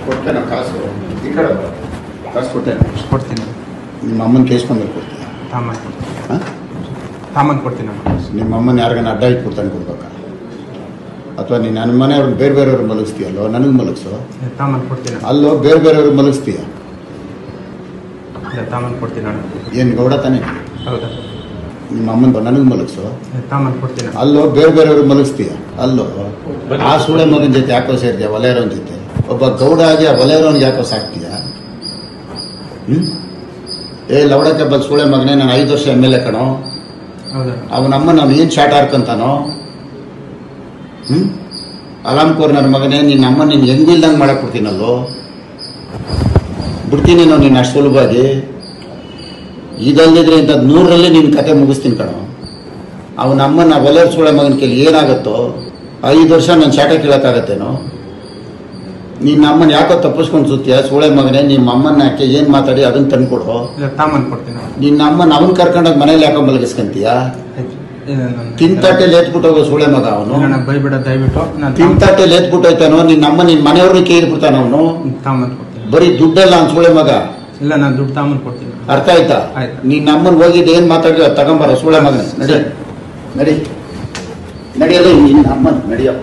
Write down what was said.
ಕೊಡ್ತೇನೆ ಕಾಸು ಈ ಕಡೆ ಕಾಸು ಕೊಡ್ತೀನಿ. ನಿಮ್ಮ ಅಮ್ಮನ ಕೇಸ್ ಬಂದಲ್ಲಿ ಕೊಡ್ತೀಯ? ತಾಮನ್ ಕೊಡ್ತೀನಿ. ನಿಮ್ಮ ಅಮ್ಮನ ಯಾರಿಗಾನ ಅಡ್ಡ ಇಟ್ಬಿಡ್ತಾನೆ ಕೊಡ್ಬೇಕಾ? ಅಥವಾ ನೀನು ನನ್ನ ಮನೆಯವ್ರಿಗೆ ಬೇರೆ ಬೇರೆಯವ್ರಿಗೆ ಮಲಗಿಸ್ತೀಯಲ್ಲೋ? ನನಗೆ ಮಲಗಿಸೋ. ತಾಮನ್ ಕೊಡ್ತೀನಿ. ಅಲ್ಲೋ ಬೇರೆ ಬೇರೆಯವ್ರಿಗೆ ಮಲಗಿಸ್ತೀಯ? ತಾಮನ್ ಕೊಡ್ತೀನಿ. ಏನು ಗೌಡ ತಾನೇ? ಹೌದಾ? ನಿಮ್ಮ ಅಮ್ಮನ ನನಗೆ ಮಲಗಿಸೋ. ತಾಮನ್ ಕೊಡ್ತೀನಿ. ಅಲ್ಲೋ ಬೇರೆ ಬೇರೆಯವ್ರಿಗೆ ಮಲಗಿಸ್ತೀಯ? ಅಲ್ಲೋ ಆ ಸೂಳೆ ಮಗನ ಜೊತೆ ಯಾಕೋ ಸೇರ್ತೀಯ? ವಲಯರವನ ಜೊತೆ ಒಬ್ಬ ಗೌಡ ಆಗಿ ಆ ವಲಯರವನಿಗೆ ಯಾಕೋ ಸಾಕ್ತೀಯ? ಲವಡಕ್ಕೆ ಬಲ್ ಸೂಳೆ ಮಗನೇ, ನಾನು 5 ವರ್ಷ MLA ಕಣೋ. ಅವನಮ್ಮ ನಾವು ಏನು ಶಾಟ್ ಹಾರ್ಕಂತಾನೋ? ಅಲಾಮ್ಕೋರ್ ನನ್ನ ಮಗನೇ, ನಿನ್ನ ಅಮ್ಮ ನೀನು ಹೆಂಗಿಲ್ದಂಗೆ ಮಾಡಕ್ ಬಿಡ್ತೀನಲ್ಲೋ. ಬಿಡ್ತೀನಿ ನಾವು ನೀನು ಅಷ್ಟು ಸುಲಭವಾಗಿ. ಇದಲ್ದಿದ್ರೆ ಇಂಥದ್ದು 100ರಲ್ಲಿ ನಿನ್ನ ಕತೆ ಮುಗಿಸ್ತೀನಿ ಕಣೋ. ಅವನಮ್ಮ ನಾ ವಲಯರ್ ಸೂಳೆ ಮಗನ ಕೇಳಿ ಏನಾಗುತ್ತೋ? 5 ವರ್ಷ ನಾನು ಶಾಟ ಕೇಳಕ್ಕಾಗತ್ತೇನೋ? ನಿನ್ನ ಅಮ್ಮನ ಯಾಕೋ ತಪ್ಪಿಸ್ಕೊಂಡು ಸುತ್ತೀಯ ಸೂಳೆ ಮಗನೇ? ನಿಮ್ಮ ಅಮ್ಮನ ಯಾಕೆ ಏನು ಮಾತಾಡಿ ಅದನ್ನ ತಂದ್ಕೊಡು. ನಿನ್ನ ಅಮ್ಮನ ಅವನ್ ಕರ್ಕೊಂಡಾಗ ಮನೇಲಿ ಯಾಕೋ ಮಲಗಿಸ್ಕೊಂತೀಯ? ತಿಂತಟ್ಟೆಲಿ ಎತ್ಬಿಟ್ಟು ಹೋಗೋ ಸೂಳೆ ಮಗ ಅವನು. ತಿಂತಟ್ಟೆಲಿ ಎತ್ಬಿಟ್ಟು ಹೋಯ್ತಾನೋ ನಿನ್ನ ಅಮ್ಮ ನಿನ್ನ ಮನೆಯವ್ರನ್ನ ಕೇಳ್ಬಿಡ್ತಾನ ಅವನು. ಬರೀ ದುಡ್ಡಲ್ಲ ಅವ್ನು ಸೂಳೆ ಮಗ. ಇಲ್ಲ, ನಾನು ದುಡ್ಡು ತಾಮನ್ ಕೊಡ್ತೀನಿ. ಅರ್ಥ ಆಯ್ತಾ? ನಿನ್ನ ಅಮ್ಮನ್ ಹೋಗಿದ್ದು ಏನ್ ಮಾತಾಡಿದ ತಗೊಂಬಾರ ಸೂಳೆ ಮಗನೇ. ನಡಿ ನಡಿ ನಡಿಯಲ್ಲ ನಿನ್ನ ಅಮ್ಮನ್ ನಡಿಯೋ.